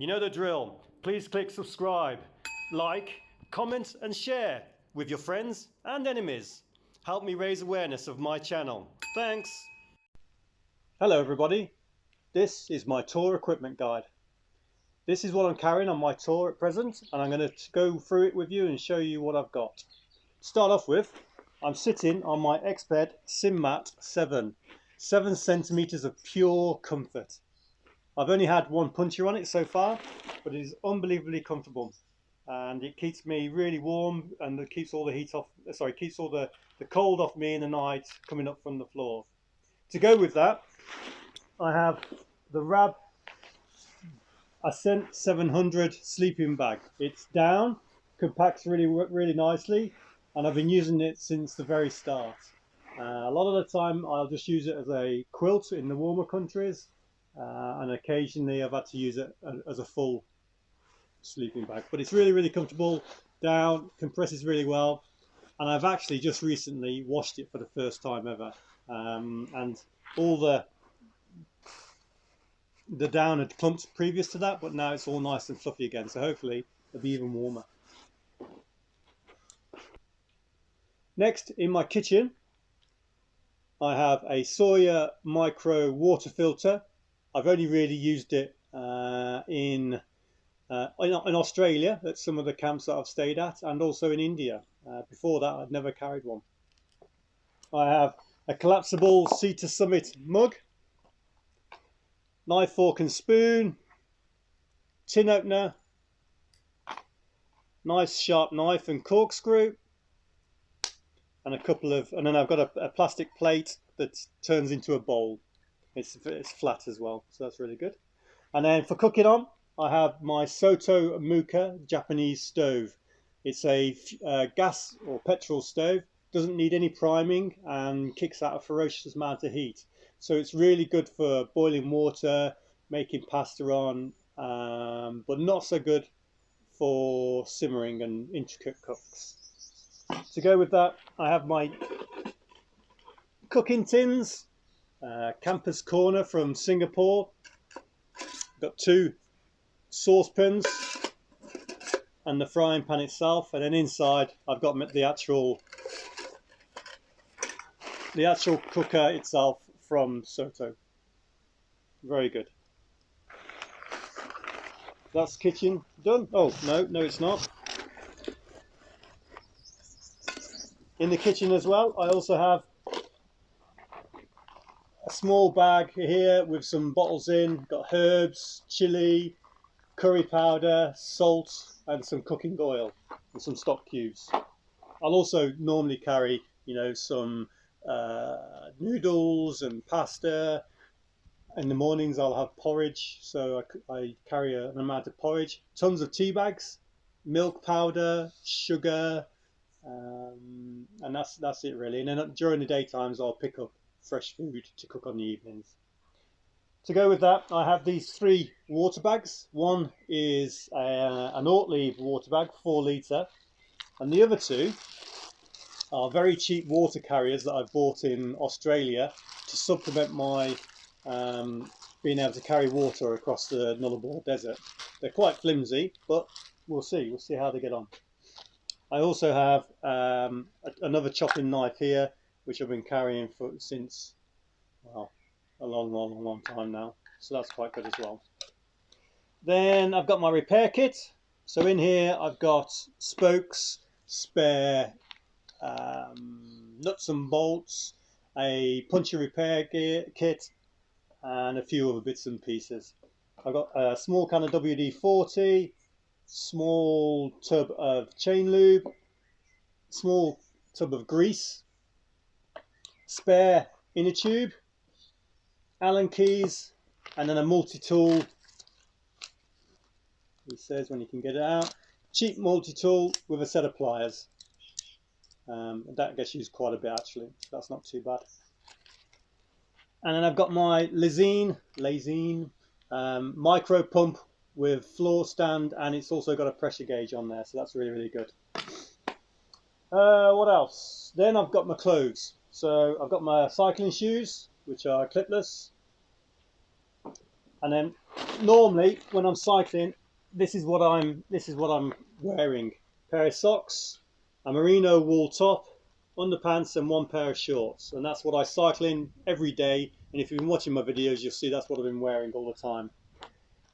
You know the drill. Please click subscribe, like, comment and share with your friends and enemies. Help me raise awareness of my channel. Thanks. Hello everybody. This is my tour equipment guide. This is what I'm carrying on my tour at present, and I'm going to go through it with you and show you what I've got. To start off with, I'm sitting on my Exped SimMat 7 centimeters of pure comfort. I've only had one puncture on it so far, but it is unbelievably comfortable, and it keeps me really warm, and it keeps all the heat off. Sorry, keeps all the cold off me in the night coming up from the floor. To go with that, I have the Rab Ascent 700 sleeping bag. It's down, compacts really nicely, and I've been using it since the very start. A lot of the time I'll just use it as a quilt in the warmer countries, and occasionally I've had to use it as a full sleeping bag. But it's really comfortable, down, compresses really well, and I've actually just recently washed it for the first time ever, and all the down had clumped previous to that, but now it's all nice and fluffy again, so hopefully it'll be even warmer. Next, in my kitchen, I have a Sawyer micro water filter. I've only really used it in Australia at some of the camps that I've stayed at, and also in India. Before that, I'd never carried one. I have a collapsible Sea to Summit mug, knife, fork and spoon, tin opener, nice sharp knife and corkscrew, and and then I've got a plastic plate that turns into a bowl. It's flat as well, so that's really good. And then for cooking on, I have my Soto Muka Japanese stove. It's a gas or petrol stove, doesn't need any priming, and kicks out a ferocious amount of heat. So it's really good for boiling water, making pasta on, but not so good for simmering and intricate cooks. To go with that, I have my cooking tins, Campus Corner from Singapore. Got 2 saucepans and the frying pan itself, and then inside I've got the actual cooker itself from Soto. Very good. That's kitchen done. Oh no it's not. In the kitchen as well, I also have a small bag here with some bottles in. Got herbs, chili, curry powder, salt, and some cooking oil and some stock cubes. I'll also normally carry, some noodles and pasta. In the mornings I'll have porridge, so I carry an amount of porridge. Tons of tea bags, milk powder, sugar, and that's it really. And then during the daytimes I'll pick up fresh food to cook on the evenings. To go with that, I have these 3 water bags. One is an Ortlieb water bag, 4 litre, and the other 2 are very cheap water carriers that I bought in Australia to supplement my being able to carry water across the Nullarbor Desert. They're quite flimsy, but we'll see how they get on. I also have another chopping knife here, which I've been carrying since, well, a long time now, so that's quite good as well. Then I've got my repair kit. So in here I've got spokes, spare nuts and bolts, a puncture repair kit, and a few other bits and pieces. I've got a small can of WD-40, small tub of chain lube, small tub of grease, spare inner tube, Allen keys, and then a multi-tool. It says when you can get it out. Cheap multi-tool with a set of pliers. That gets used quite a bit actually, so that's not too bad. And then I've got my Lezyne micro pump with floor stand, and it's also got a pressure gauge on there, so that's really good. What else? Then I've got my clothes. So I've got my cycling shoes, which are clipless. And then normally when I'm cycling, this is what I'm wearing: a pair of socks, a merino wool top, underpants, and one pair of shorts. And that's what I cycle in every day. And if you've been watching my videos, you'll see that's what I've been wearing all the time.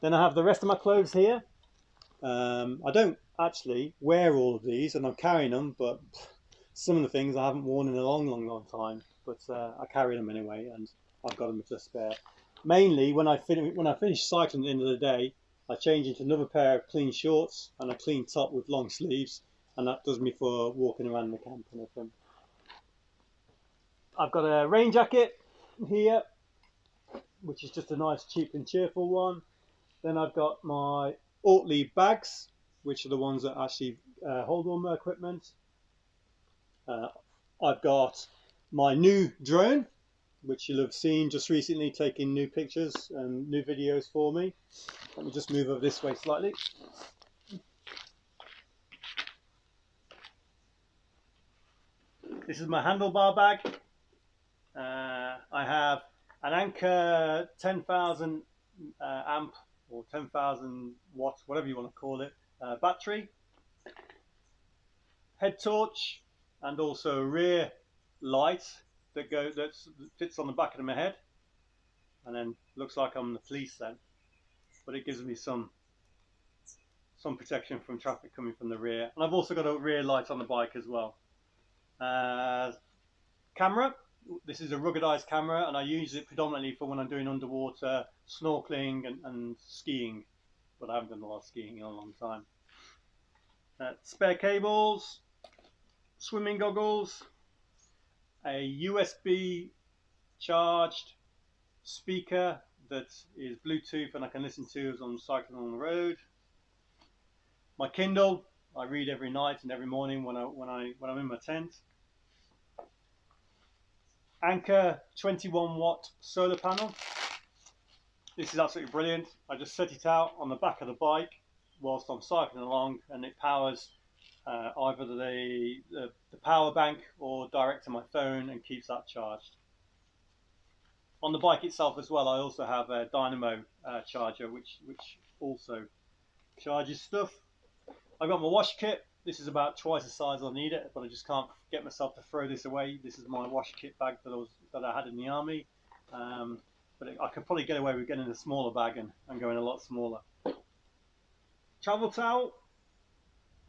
Then I have the rest of my clothes here. I don't actually wear all of these, and I'm carrying them, but some of the things I haven't worn in a long, long, long time. But I carry them anyway, and I've got them to spare. Mainly, when I finish cycling at the end of the day, I change into another pair of clean shorts and a clean top with long sleeves, and that does me for walking around the camp and everything. I've got a rain jacket here, which is just a nice, cheap and cheerful one. Then I've got my Oatly bags, which are the ones that actually hold all my equipment. I've got my new drone, which you'll have seen just recently taking new pictures and new videos for me. Let me just move over this way slightly. This is my handlebar bag. I have an Anker 10,000 amp or 10,000 watts, whatever you want to call it, battery, head torch, and also a rear light that fits on the back of my head, and then looks like I'm the police then, but it gives me some protection from traffic coming from the rear. And I've also got a rear light on the bike as well. Camera. This is a ruggedized camera, and I use it predominantly for when I'm doing underwater snorkeling and skiing, but I haven't done a lot of skiing in a long time. Spare cables, swimming goggles, a USB charged speaker that is Bluetooth and I can listen to as I'm cycling on the road. My Kindle, I read every night and every morning when I'm in my tent. Anker 21 watt solar panel. This is absolutely brilliant. I just set it out on the back of the bike whilst I'm cycling along, and it powers either the power bank or direct to my phone and keeps that charged. On the bike itself as well, I also have a dynamo charger which also charges stuff. I've got my wash kit. This is about twice the size I need it, but I just can't get myself to throw this away. This is my wash kit bag that I had in the army. But I could probably get away with getting a smaller bag and going a lot smaller. Travel towel,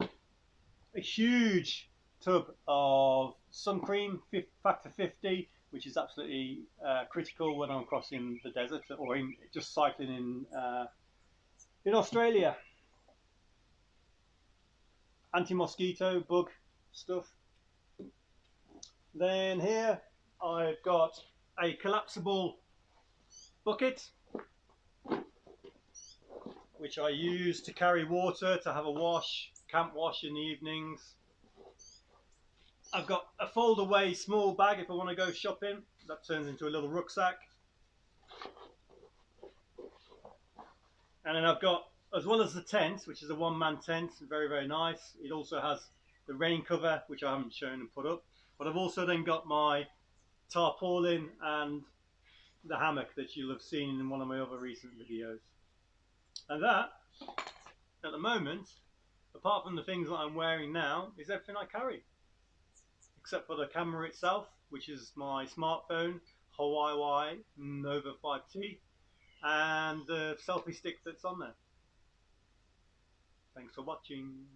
a huge tub of sun cream, factor 50, which is absolutely critical when I'm crossing the desert or just cycling in Australia. Anti-mosquito, bug stuff. Then here I've got a collapsible bucket, which I use to carry water, to have a wash, camp wash in the evenings. I've got a fold away small bag if I want to go shopping. That turns into a little rucksack. And then I've got, as well as the tent, which is a one-man tent, very, very nice. It also has the rain cover, which I haven't shown and put up. But I've also then got my tarpaulin and the hammock that you'll have seen in one of my other recent videos. And that, at the moment, apart from the things that I'm wearing now, is everything I carry. Except for the camera itself, which is my smartphone, Huawei Nova 5T, and the selfie stick that's on there. Thanks for watching.